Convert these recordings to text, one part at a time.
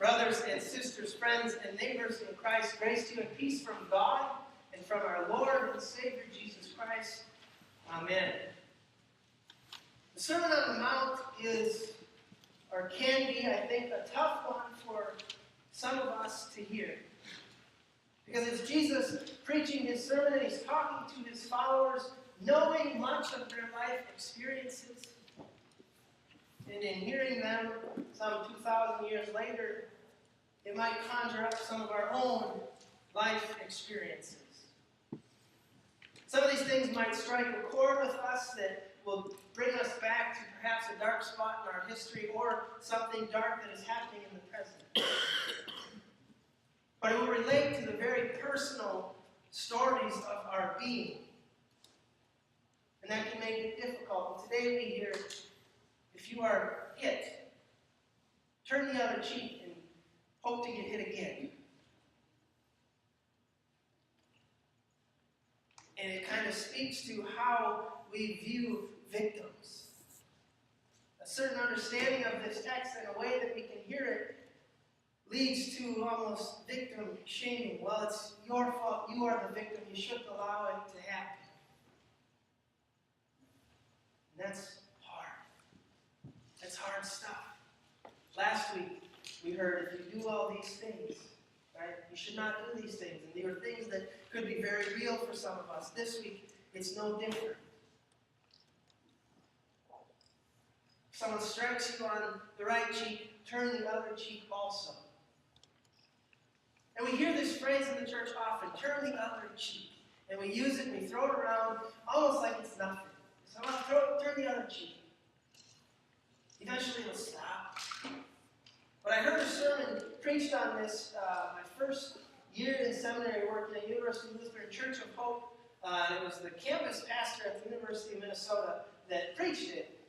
Brothers and sisters, friends and neighbors in Christ, grace to you and peace from God and from our Lord and Savior Jesus Christ. Amen. The Sermon on the Mount is, or can be, I think, a tough one for some of us to hear. Because it's Jesus preaching his sermon and he's talking to his followers, knowing much of their life experiences. And in hearing them some 2,000 years later, it might conjure up some of our own life experiences. Some of these things might strike a chord with us that will bring us back to perhaps a dark spot in our history or something dark that is happening in the present. But it will relate to the very personal stories of our being. And that can make it difficult. And today we hear, if you are hit, turn the other cheek and hope to get hit again. And it kind of speaks to how we view victims. A certain understanding of this text and a way that we can hear it leads to almost victim shaming. Well, it's your fault. You are the victim. You shouldn't allow it to happen. And that's hard. That's hard stuff. Last week, we heard if you do all these things, right, you should not do these things. And they were things that could be very real for some of us. This week, it's no different. If someone strikes you on the right cheek, turn the other cheek also. And we hear this phrase in the church often, turn the other cheek. And we use it and we throw it around almost like it's nothing. So turn the other cheek. Eventually it'll stop. But I heard a sermon preached on this my first year in seminary working at University Lutheran Church of Hope. It was the campus pastor at the University of Minnesota that preached it,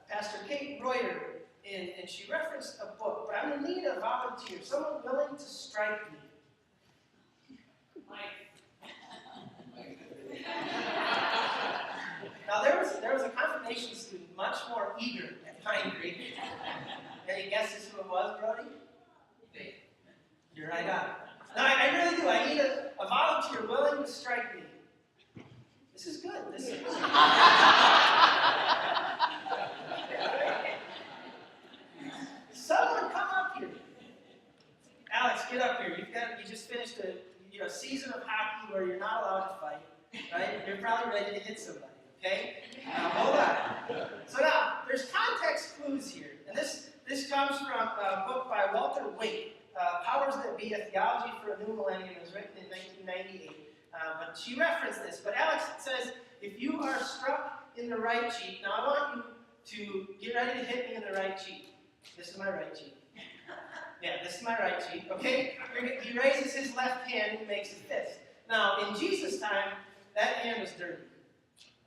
Pastor Kate Reuter, and she referenced a book. But I'm in need of a volunteer, someone willing to strike me. Now there was a confirmation student much more eager at Pine Creek. Any guesses who it was, Brody? You're right on. No, I really do. I need a volunteer willing to strike me. This is good. This is good. Someone come up here. Alex, get up here. You just finished a season of hockey where you're not allowed to fight, right? You're probably ready to hit somebody, okay? Now, hold on. So now, there's context clues here. And this comes from a book by Walter Wake, Powers That Be, A Theology for a New Millennium. It was written in 1998. But she referenced this. But Alex says, if you are struck in the right cheek, now I want you to get ready to hit me in the right cheek. This is my right cheek. Yeah, this is my right cheek, okay? He raises his left hand and makes a fist. Now, in Jesus' time, that hand was dirty.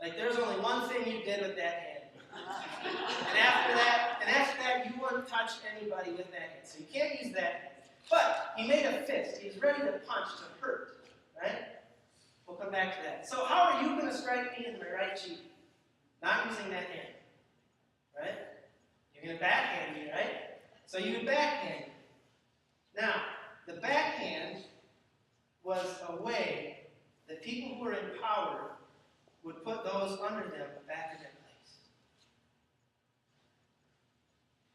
Like, there's only one thing you did with that hand. And after that, you wouldn't touch anybody with that hand. So you can't use that hand. But he made a fist. He was ready to punch, to hurt, right? We'll come back to that. So how are you going to strike me in my right cheek? Not using that hand, right? You're going to backhand me, right? So you would backhand me. Now, the backhand was a way that people who were in power would put those under them back in their place.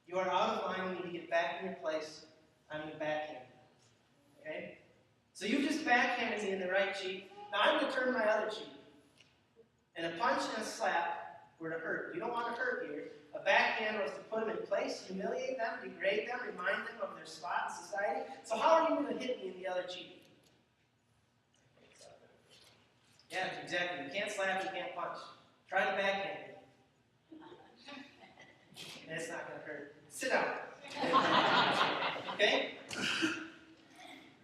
You are out of line. You need to get back in your place. I'm going to backhand you. Okay? So you just backhanded me in the right cheek. Now I'm going to turn my other cheek. And a punch and a slap were to hurt. You don't want to hurt here. A backhand was to put them in place, humiliate them, degrade them, remind them of their spot in society. So how are you going to hit me in the other cheek? Yeah, exactly. You can't slap, you can't punch. Try to backhand me. And it's not going to hurt. Sit down. Okay?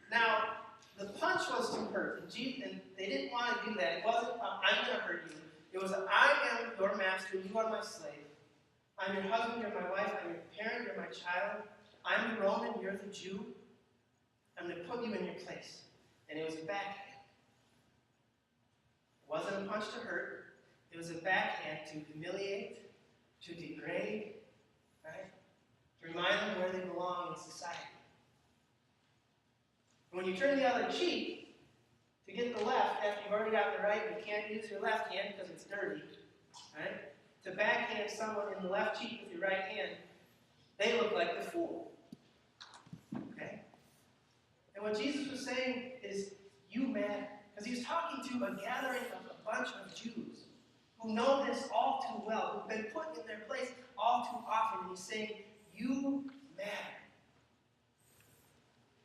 Now, the punch was to hurt. And they didn't want to do that. It wasn't, I'm going to hurt you. It was, I am your master, you are my slave. I'm your husband, you're my wife, I'm your parent, you're my child. I'm the Roman, you're the Jew. I'm going to put you in your place. And it was a backhand. It wasn't a punch to hurt. It was a backhand to humiliate, to degrade, right? To remind them where they belong in society. you turn the other cheek to get the left after you've already got the right, and you can't use your left hand because it's dirty, right? To backhand someone in the left cheek with your right hand, they look like the fool. Okay? And what Jesus was saying is, you matter. Because he was talking to a gathering of a bunch of Jews who know this all too well, who've been put in their place all too often. And he's saying, you matter.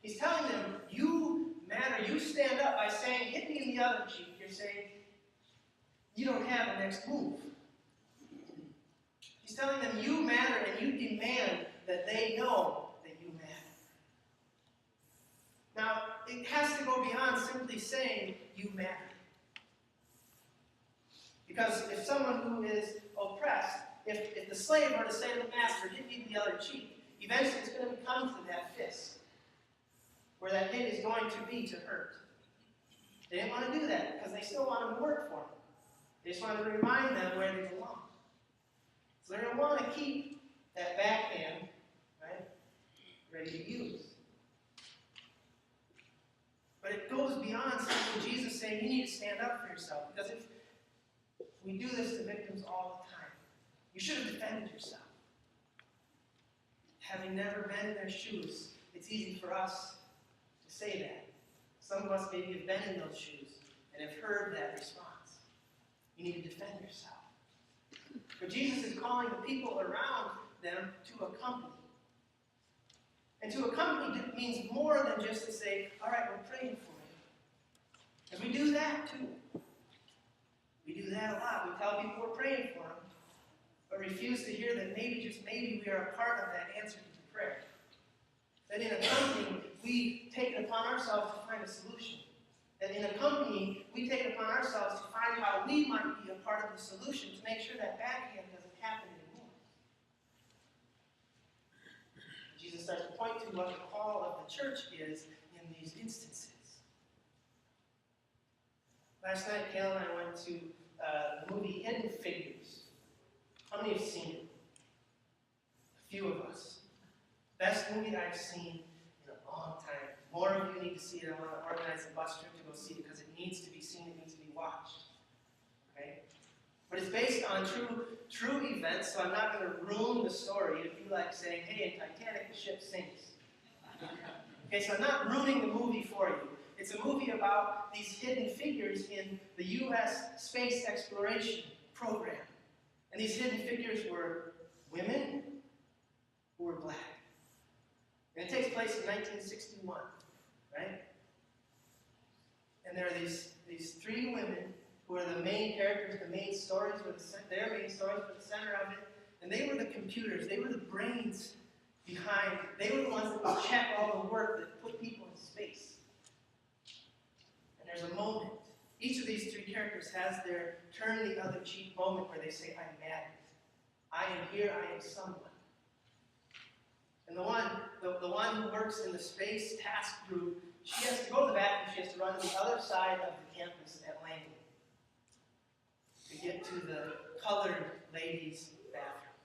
He's telling them, you matter. You stand up by saying, hit me in the other cheek. You're saying, you don't have a next move. He's telling them, you matter, and you demand that they know that you matter. Now, it has to go beyond simply saying, you matter. Because if someone who is oppressed, if the slave were to say to the master, hit me the other cheek, eventually it's going to come to that fist, where that hit is going to be to hurt. They didn't want to do that, because they still want him to work for them. They just wanted to remind them where they belong. So they're going to want to keep that backhand, right, ready to use. But it goes beyond simply Jesus saying, you need to stand up for yourself. Because if we do this to victims all the time, you should have defended yourself. Having never been in their shoes, it's easy for us to say that. Some of us maybe have been in those shoes and have heard that response. You need to defend yourself. But Jesus is calling the people around them to accompany. And to accompany means more than just to say, all right, we're praying for you. Because we do that too. We do that a lot. We tell people we're praying for them, but refuse to hear that maybe, just maybe, we are a part of that answer to the prayer. That in accompanying, we take it upon ourselves to find a solution. That in accompanying, we take it upon ourselves to find how we might be a part of the solution to make sure that backhand doesn't happen anymore. Jesus starts to point to what the call of the church is in these instances. Last night, Gail and I went to the movie Hidden Figures. How many have seen it? A few of us. Best movie that I've seen in a long time. More of you need to see it. I want to organize a bus trip to go see it because it needs to be seen. It needs to be watched. Okay? But it's based on true events, so I'm not going to ruin the story if you like saying, hey, in Titanic, the ship sinks. Okay, so I'm not ruining the movie for you. It's a movie about these hidden figures in the U.S. space exploration program. And these hidden figures were women who were black. And it takes place in 1961, right? And there are these three women who are the main characters, the main stories, their main stories were the center of it. And they were the computers, they were the brains behind, they were the ones that would check all the work that put people in space. And there's a moment. Each of these three characters has their turn the other cheek moment where they say, I'm mad. I am here, I am someone. And the one who works in the space task group, she has to go to the bathroom, she has to run to the other side of the campus at Langley to get to the colored ladies' bathroom.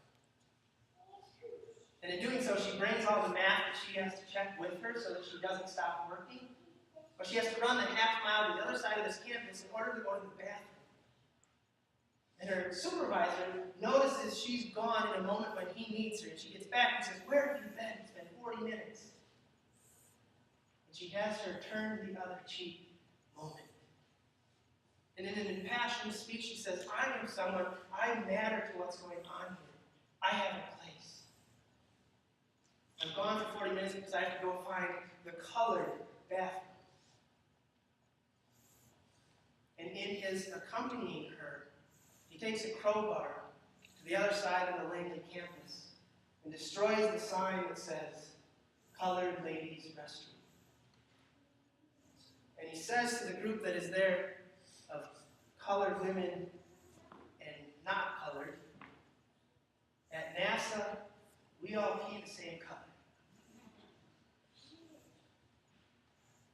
And in doing so, she brings all the math that she has to check with her so that she doesn't stop working. But she has to run the half mile to the other side of this campus in order to go to the bathroom. And her supervisor notices she's gone in a moment when he needs her. And she gets back and says, where have you been? It's been 40 minutes. And she has her turn the other cheek moment. And in an impassioned speech, she says, I am someone, I matter to what's going on here. I have a place. I'm gone for 40 minutes because I have to go find the colored bathroom. And in his accompanying her, he takes a crowbar to the other side of the Langley campus and destroys the sign that says, Colored Ladies Restroom. And he says to the group that is there of colored women and not colored, at NASA, we all pee the same color.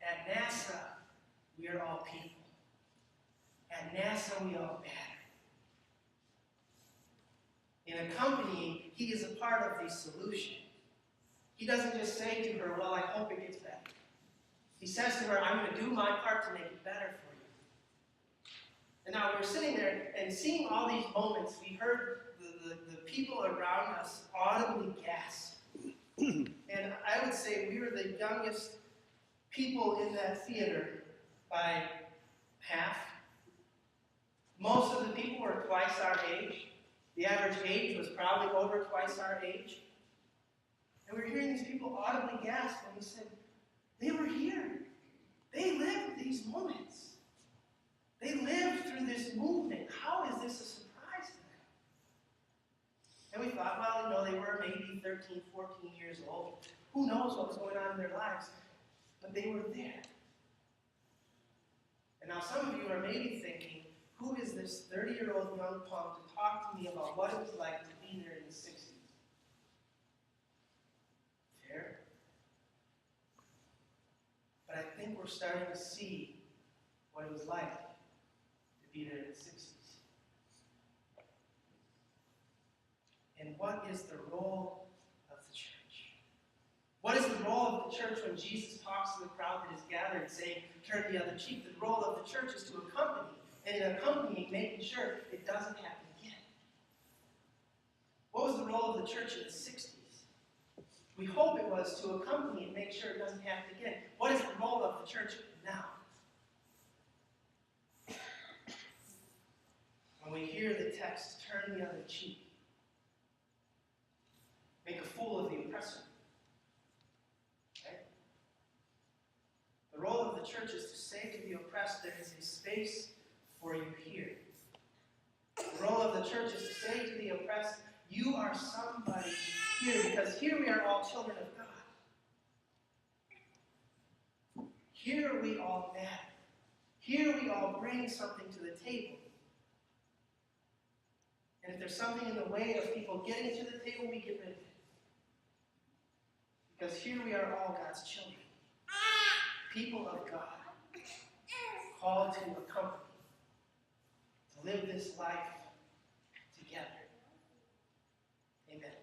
At NASA, we are all people. At NASA, we all matter. In accompanying, he is a part of the solution. He doesn't just say to her, well, I hope it gets better. He says to her, I'm going to do my part to make it better for you. And now we're sitting there and seeing all these moments. We heard the people around us audibly gasp. And I would say we were the youngest people in that theater by half. Most of the people were twice our age. The average age was probably over twice our age. And we were hearing these people audibly gasp, and we said, they were here. They lived these moments. They lived through this movement. How is this a surprise to them? And we thought, well, they were maybe 13, 14 years old. Who knows what was going on in their lives? But they were there. And now some of you are maybe thinking, who is this 30-year-old young punk to talk to me about what it was like to be there in the 60s? Fair. But I think we're starting to see what it was like to be there in the 60s. And what is the role of the church? What is the role of the church when Jesus talks to the crowd that is gathered saying, turn the other cheek? The role of the church is to accompany. And in accompanying, making sure it doesn't happen again. What was the role of the church in the 60s? We hope it was to accompany and make sure it doesn't happen again. What is the role of the church now? When we hear the text, turn the other cheek. Make a fool of the oppressor. Okay? The role of the church is to say to the oppressed, there is a space for you here. The role of the church is to say to the oppressed, you are somebody here, because here we are all children of God. Here we all matter. Here we all bring something to the table. And if there's something in the way of people getting to the table, we get rid of it. Because here we are all God's children. People of God. Called to accompany. To live this life together. Amen.